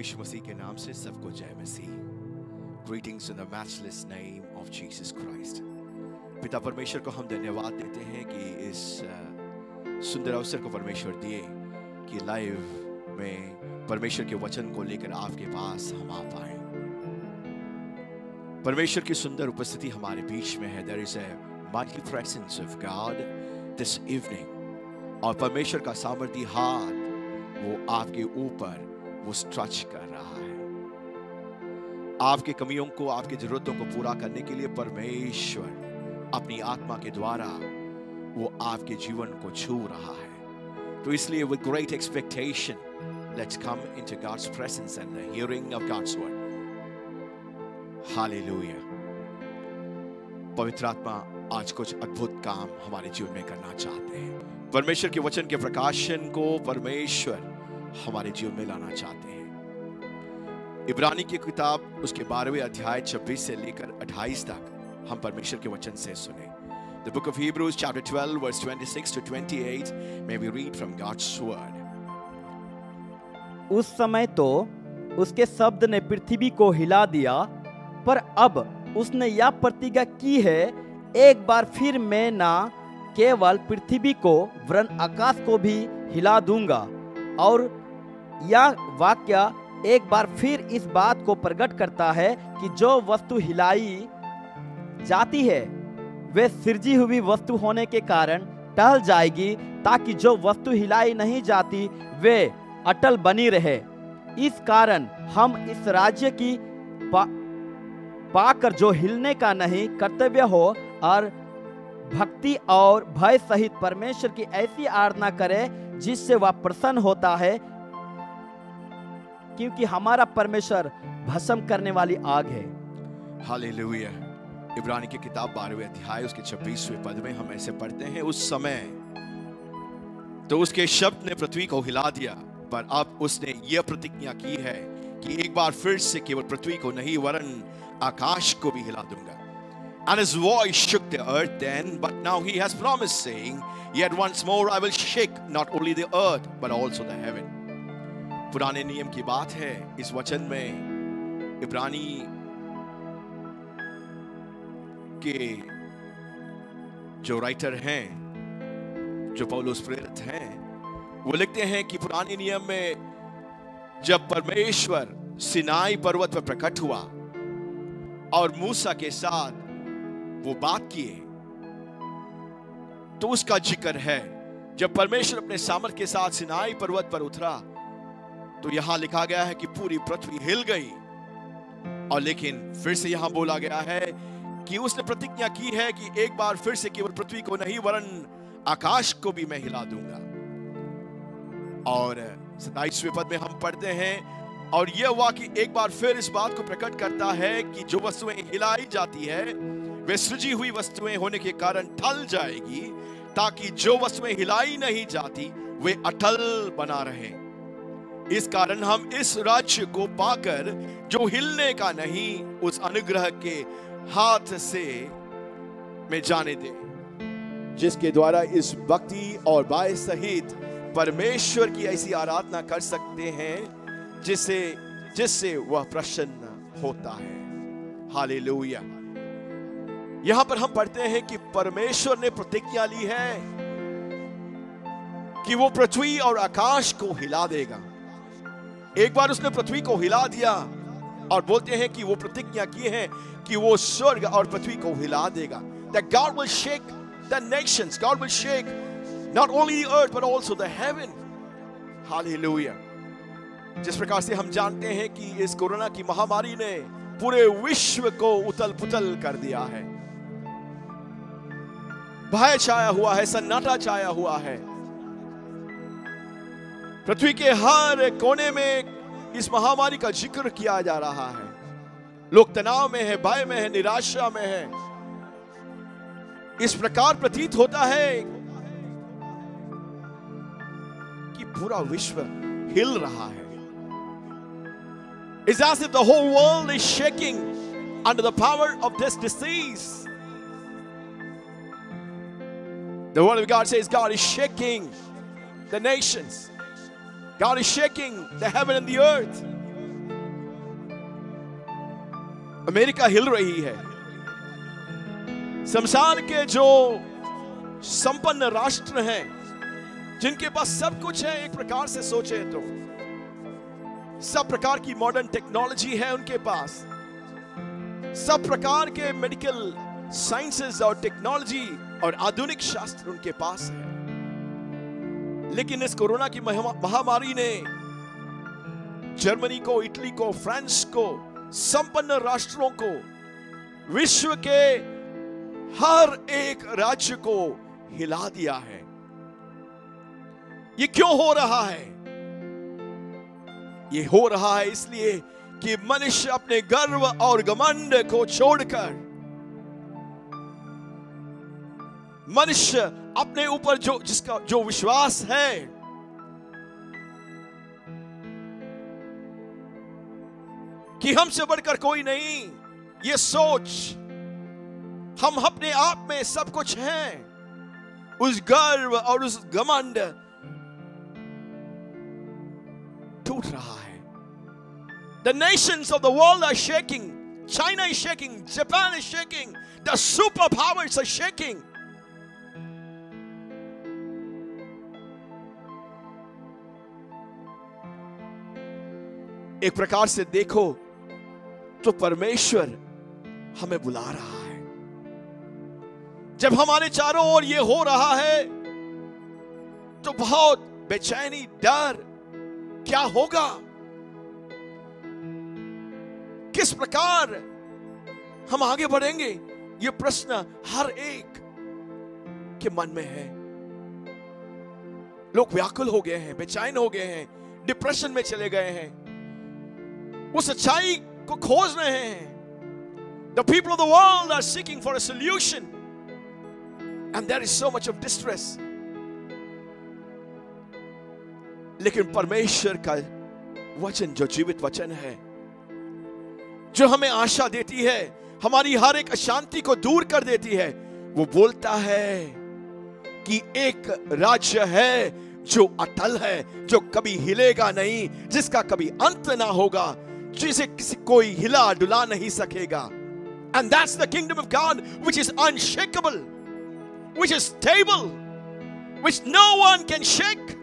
यीशु मसीह के नाम से सबको जय मसीह। Greetings in the matchless name of Jesus Christ। पिता परमेश्वर को हम धन्यवाद देते हैं कि इस सुंदर अवसर को परमेश्वर दिए कि लाइव में परमेश्वर के वचन को लेकर आपके पास हम आ पाए। परमेश्वर की सुंदर उपस्थिति हमारे बीच में है। There is a mighty presence of God this evening। और परमेश्वर का सामर्थी हाथ वो आपके ऊपर वो स्ट्रेच कर रहा है। आपके कमियों को, आपकी जरूरतों को पूरा करने के लिए परमेश्वर अपनी आत्मा के द्वारा वो आपके जीवन को छू रहा है। तो इसलिए with great expectation let's come into God's presence and the hearing of God's word। Hallelujah. पवित्र आत्मा आज कुछ अद्भुत काम हमारे जीवन में करना चाहते हैं। परमेश्वर के वचन के प्रकाशन को परमेश्वर हमारे जीवन में लाना चाहते हैं। इब्रानी की किताब उसके 12वें अध्याय 26 से लेकर 28 तक हम परमेश्वर के वचन से सुने। The book of Hebrews chapter 12 verse 26 to 28 may we read from God's word। उस समय तो उसके शब्द ने पृथ्वी को हिला दिया, पर अब उसने यह प्रतिज्ञा की है, एक बार फिर मैं ना केवल पृथ्वी को वरन आकाश को भी हिला दूंगा। और यह वाक्य एक बार फिर इस बात को प्रकट करता है कि जो वस्तु हिलाई जाती है वे सृजी हुई वस्तु होने के कारण टल जाएगी, ताकि जो वस्तु हिलाई नहीं जाती वे अटल बनी रहे। इस कारण हम इस राज्य की पाकर जो हिलने का नहीं कर्तव्य हो और भक्ति और भय सहित परमेश्वर की ऐसी आराधना करें जिससे वह प्रसन्न होता है, क्योंकि हमारा परमेश्वर भस्म करने वाली आग है। हालेलुया। इब्रानी की किताब 12वें अध्याय उसके 26वें पद में हम ऐसे पढ़ते हैं, उस समय तो उसके शब्द ने पृथ्वी को हिला दिया, पर अब उसने यह प्रतिज्ञा की है कि एक बार फिर से केवल पृथ्वी को नहीं वरन आकाश को भी हिला दूंगा। And his voice shook the earth then, but now he has promised, saying, Yet once more I will shake not only the earth but also the heaven। पुराने नियम की बात है। इस वचन में इब्रानी के जो राइटर हैं, जो पौलुस प्रेरित हैं, वो लिखते हैं कि पुराने नियम में जब परमेश्वर सिनाई पर्वत पर प्रकट हुआ और मूसा के साथ वो बात किए, तो उसका जिक्र है। जब परमेश्वर अपने सामर्थ के साथ सिनाई पर्वत पर उतरा तो यहां लिखा गया है कि पूरी पृथ्वी हिल गई। और लेकिन फिर से यहां बोला गया है कि उसने प्रतिज्ञा की है कि एक बार फिर से केवल पृथ्वी को नहीं वरन आकाश को भी मैं हिला दूंगा। और 27वें पद में हम पढ़ते हैं, और यह वाक्य एक बार फिर इस बात को प्रकट करता है कि जो वस्तुएं हिलाई जाती है वे सृजी हुई वस्तुएं होने के कारण टल जाएगी, ताकि जो वस्तुएं हिलाई नहीं जाती वे अटल बना रहे। इस कारण हम इस राज्य को पाकर जो हिलने का नहीं उस अनुग्रह के हाथ से में जाने दे, जिसके द्वारा इस भक्ति और भय सहित परमेश्वर की ऐसी आराधना कर सकते हैं जिससे वह प्रसन्न होता है। हालेलुया। यहां पर हम पढ़ते हैं कि परमेश्वर ने प्रतिज्ञा ली है कि वो पृथ्वी और आकाश को हिला देगा। एक बार उसने पृथ्वी को हिला दिया और बोलते हैं कि वो प्रतिज्ञा की है कि वो स्वर्ग और पृथ्वी को हिला देगा। That God will shake the nations, God will shake not only the earth but also the heaven। Hallelujah। जिस प्रकार से हम जानते हैं कि इस कोरोना की महामारी ने पूरे विश्व को उथल पुथल कर दिया है, भय छाया हुआ है, सन्नाटा छाया हुआ है। पृथ्वी के हर कोने में इस महामारी का जिक्र किया जा रहा है। लोग तनाव में है, भय में है, निराशा में है। इस प्रकार प्रतीत होता है कि पूरा विश्व हिल रहा है। It's as if the whole world is shaking under the power of this disease। The word of God says God is shaking the nations। God is shaking the heaven and the earth। America हिल रही है। संसार के जो संपन्न राष्ट्र हैं, जिनके पास सब कुछ है, एक प्रकार से सोचे तो सब प्रकार की मॉडर्न टेक्नोलॉजी है उनके पास, सब प्रकार के मेडिकल साइंसेस और टेक्नोलॉजी और आधुनिक शास्त्र उनके पास है, लेकिन इस कोरोना की महामारी ने जर्मनी को, इटली को, फ्रांस को, संपन्न राष्ट्रों को, विश्व के हर एक राज्य को हिला दिया है। ये क्यों हो रहा है? ये हो रहा है इसलिए कि मनुष्य अपने गर्व और घमंड को छोड़कर, मनुष्य अपने ऊपर जिसका जो विश्वास है, कि हमसे बढ़कर कोई नहीं, ये सोच हम अपने आप में सब कुछ हैं, उस गर्व और उस घमंड टूट रहा है। The nations of the world are shaking. China is shaking. Japan is shaking. The superpowers are shaking. एक प्रकार से देखो तो परमेश्वर हमें बुला रहा है। जब हमारे चारों ओर ये हो रहा है तो बहुत बेचैनी, डर, क्या होगा, किस प्रकार हम आगे बढ़ेंगे, ये प्रश्न हर एक के मन में है। लोग व्याकुल हो गए हैं, बेचैन हो गए हैं, डिप्रेशन में चले गए हैं, उस सच्चाई को खोज रहे हैं। The people of the world are seeking for a solution, and there is so much of distress. लेकिन परमेश्वर का वचन जो जीवित वचन है, जो हमें आशा देती है, हमारी हर एक अशांति को दूर कर देती है, वो बोलता है कि एक राज्य है जो अटल है, जो कभी हिलेगा नहीं, जिसका कभी अंत ना होगा, जिसे किसी कोई हिला डुला नहीं सकेगा। And that's the kingdom of God, which is unshakable, which is stable, which no one can shake,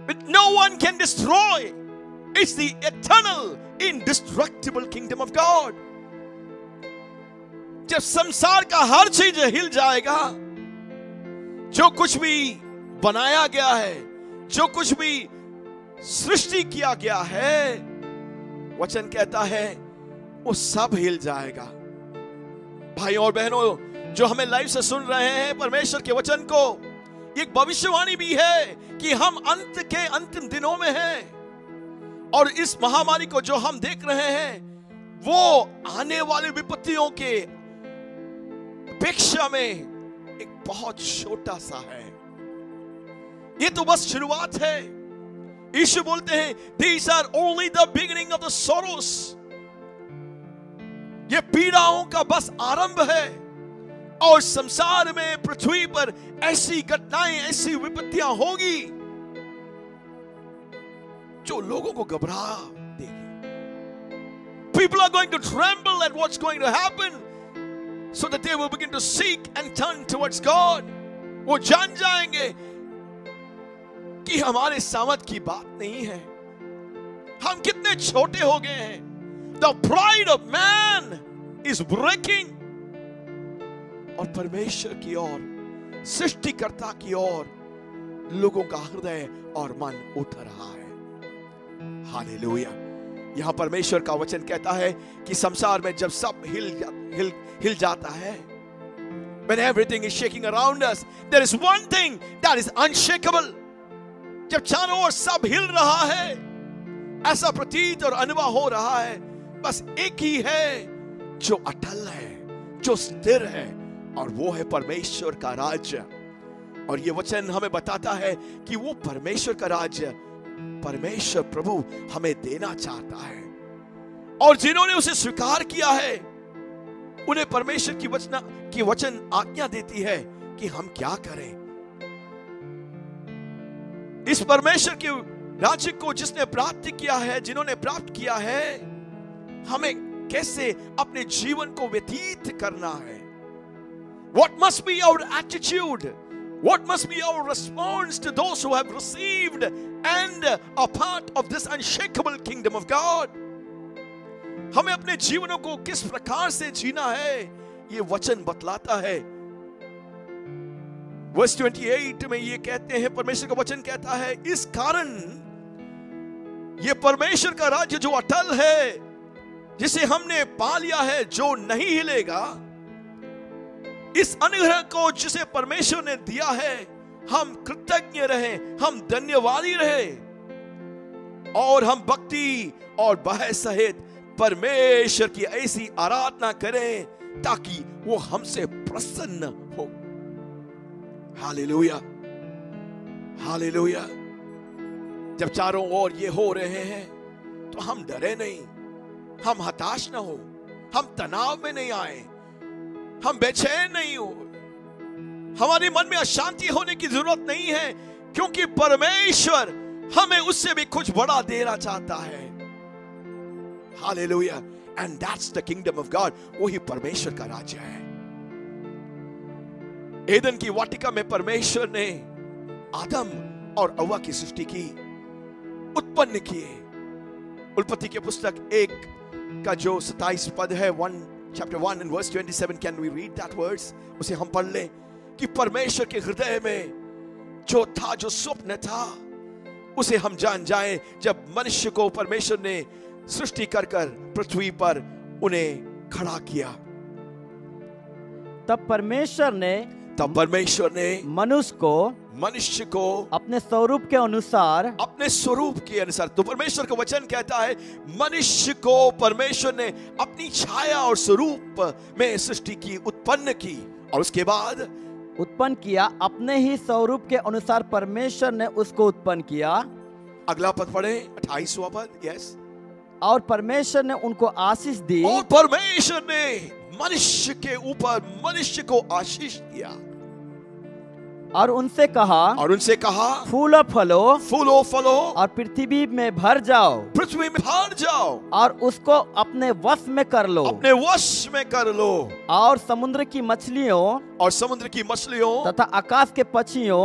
which no one can destroy. It's the eternal, indestructible kingdom of God. जब संसार का हर चीज हिल जाएगा, जो कुछ भी बनाया गया है, जो कुछ भी सृष्टि किया गया है, वचन कहता है वो सब हिल जाएगा। भाई और बहनों जो हमें लाइव से सुन रहे हैं, परमेश्वर के वचन को एक भविष्यवाणी भी है कि हम अंत के अंतिम दिनों में हैं, और इस महामारी को जो हम देख रहे हैं वो आने वाली विपत्तियों के अपेक्षा में एक बहुत छोटा सा है। ये तो बस शुरुआत है। यीशु बोलते हैं these are only the beginning of the sorrows. ये पीड़ाओं का बस आरंभ है, और संसार में, पृथ्वी पर ऐसी घटनाएं, ऐसी विपत्तियां होगी जो लोगों को घबरा देगी। People are going to tremble at what's going to happen, so that they will begin to seek and turn towards God. वो जान जाएंगे कि हमारे सामर्थ की बात नहीं है, हम कितने छोटे हो गए हैं। The pride of man is breaking, और परमेश्वर की ओर, सृष्टिकर्ता की ओर लोगों का हृदय और मन उठ रहा है। हालेलुया। यहां परमेश्वर का वचन कहता है कि संसार में जब सब हिल जाता है, when everything is shaking around us, there is one thing that is unshakable. जब चारों ओर सब हिल रहा है, ऐसा प्रतीत और अनुभव हो रहा है, बस एक ही है जो अटल है, जो स्थिर है, और वो है परमेश्वर का राज्य। और ये वचन हमें बताता है कि वो परमेश्वर का राज्य परमेश्वर प्रभु हमें देना चाहता है, और जिन्होंने उसे स्वीकार किया है उन्हें परमेश्वर की वचन आज्ञा देती है कि हम क्या करें। इस परमेश्वर के राज्य को जिसने प्राप्त किया है, जिन्होंने प्राप्त किया है, हमें कैसे अपने जीवन को व्यतीत करना है. What must be our attitude? What must be our response to those who have received and are part of this unshakable kingdom of God? हमें अपने जीवनों को किस प्रकार से जीना है, ये वचन बतलाता है. वर्स 28 में ये कहते हैं, परमेश्वर का वचन कहता है, इस कारण ये परमेश्वर का राज्य जो अटल है, जिसे हमने पा लिया है, जो नहीं हिलेगा, इस अनुग्रह को जिसे परमेश्वर ने दिया है, हम कृतज्ञ रहे, हम धन्यवादी रहे, और हम भक्ति और भय सहित परमेश्वर की ऐसी आराधना करें ताकि वो हमसे प्रसन्न हो. Hallelujah, hallelujah. जब चारों ओर ये हो रहे हैं तो हम डरे नहीं, हम हताश ना हो, हम तनाव में नहीं आए, हम बेचैन नहीं हो, हमारे मन में अशांति होने की जरूरत नहीं है, क्योंकि परमेश्वर हमें उससे भी कुछ बड़ा देना चाहता है. Hallelujah. And that's the kingdom of God. वही परमेश्वर का राज्य है. एदन की वाटिका में परमेश्वर ने आदम और हव्वा की सृष्टि की, उत्पन्न किए. उत्पत्ति के पुस्तक 1 का जो 27 पद है, chapter 1 and verse 27, can we read that verse? उसे हम पढ़ लें कि परमेश्वर के हृदय में जो था, जो स्वप्न था, उसे हम जान जाएं. जब मनुष्य को परमेश्वर ने सृष्टि कर कर पृथ्वी पर उन्हें खड़ा किया, तब परमेश्वर ने मनुष्य को अपने स्वरूप के अनुसार, तो परमेश्वर का वचन कहता है, मनुष्य को परमेश्वर ने अपनी छाया और स्वरूप में सृष्टि की, उत्पन्न की, और उसके बाद उत्पन्न किया, अपने ही स्वरूप के अनुसार परमेश्वर ने उसको उत्पन्न किया. अगला पद पढ़े, 28वां पद. यस. और परमेश्वर ने उनको आशीष दी, और परमेश्वर ने मनुष्य के ऊपर मनुष्य को आशीष दिया, और उनसे कहा, फूलो फलो और पृथ्वी में भर जाओ, और उसको अपने वश में कर लो, और समुद्र की मछलियों तथा आकाश के पक्षियों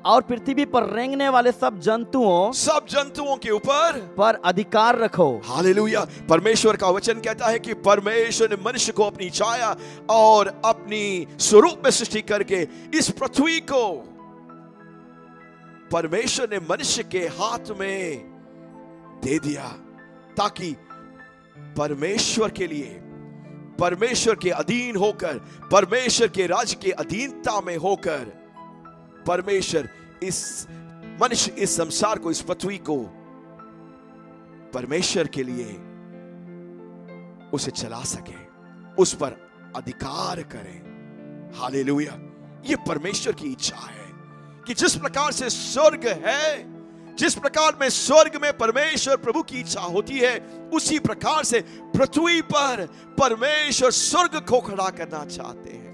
और पृथ्वी पर रेंगने वाले सब जंतुओं के ऊपर अधिकार रखो. हालेलुया. परमेश्वर का वचन कहता है कि परमेश्वर ने मनुष्य को अपनी छाया और अपनी स्वरूप में सृष्टि करके इस पृथ्वी को परमेश्वर ने मनुष्य के हाथ में दे दिया, ताकि परमेश्वर के लिए, परमेश्वर के अधीन होकर, परमेश्वर के राज्य के अधीनता में होकर, परमेश्वर मनुष्य इस संसार को, इस पृथ्वी को परमेश्वर के लिए उसे चला सके, उस पर अधिकार करे. हालेलुया. ये परमेश्वर की इच्छा है कि जिस प्रकार से स्वर्ग है, जिस प्रकार में स्वर्ग में परमेश्वर प्रभु की इच्छा होती है, उसी प्रकार से पृथ्वी पर परमेश्वर स्वर्ग को खड़ा करना चाहते हैं.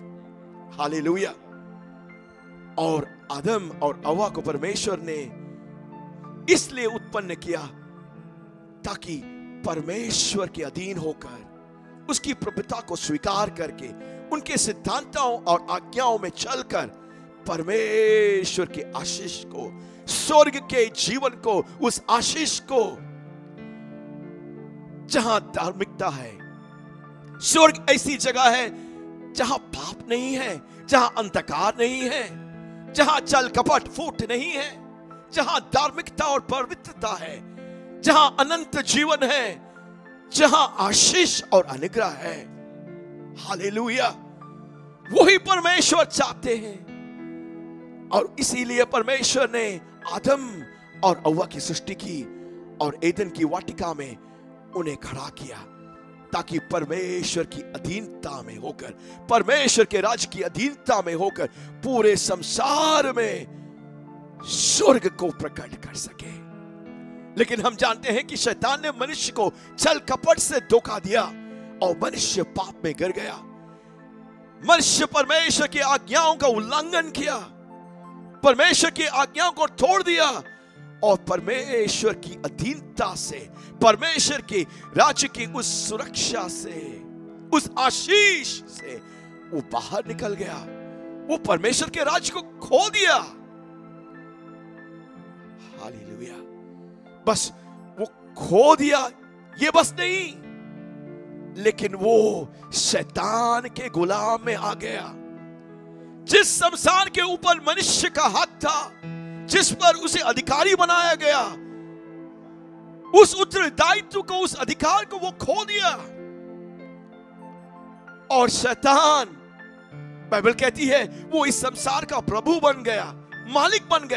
हालेलुया. और आदम और हव्वा को परमेश्वर ने इसलिए उत्पन्न किया ताकि परमेश्वर के अधीन होकर, उसकी प्रभुता को स्वीकार करके, उनके सिद्धांतों और आज्ञाओं में चलकर परमेश्वर के आशीष को, स्वर्ग के जीवन को, उस आशीष को, जहां धार्मिकता है. स्वर्ग ऐसी जगह है जहां पाप नहीं है, जहां अंधकार नहीं है, जहां छल कपट फूट नहीं है, जहां धार्मिकता और पवित्रता है, जहां अनंत जीवन है, जहां आशीष और अनुग्रह है. हालेलुया. वही परमेश्वर चाहते हैं, और इसीलिए परमेश्वर ने आदम और हव्वा की सृष्टि की और एदन की वाटिका में उन्हें खड़ा किया, ताकि परमेश्वर की अधीनता में होकर, परमेश्वर के राज्य की अधीनता में होकर पूरे संसार में स्वर्ग को प्रकट कर सके. लेकिन हम जानते हैं कि शैतान ने मनुष्य को छल कपट से धोखा दिया और मनुष्य पाप में गिर गया. मनुष्य परमेश्वर की आज्ञाओं का उल्लंघन किया, परमेश्वर की आज्ञाओं को तोड़ दिया और परमेश्वर की अधीनता से, परमेश्वर के राज्य की उस सुरक्षा से, उस आशीष से वो बाहर निकल गया। वो परमेश्वर के राज्य को खो दिया। हालेलुया। बस वो खो दिया, ये बस नहीं, लेकिन वो शैतान के गुलाम में आ गया। जिस शमशान के ऊपर मनुष्य का हाथ था, जिस पर उसे अधिकारी बनाया गया, उस उत्तरदायित्व को, उस अधिकार को वो खो दिया। और शैतान, बाइबल कहती है, वो इस संसार का प्रभु बन गया, मालिक बन गया।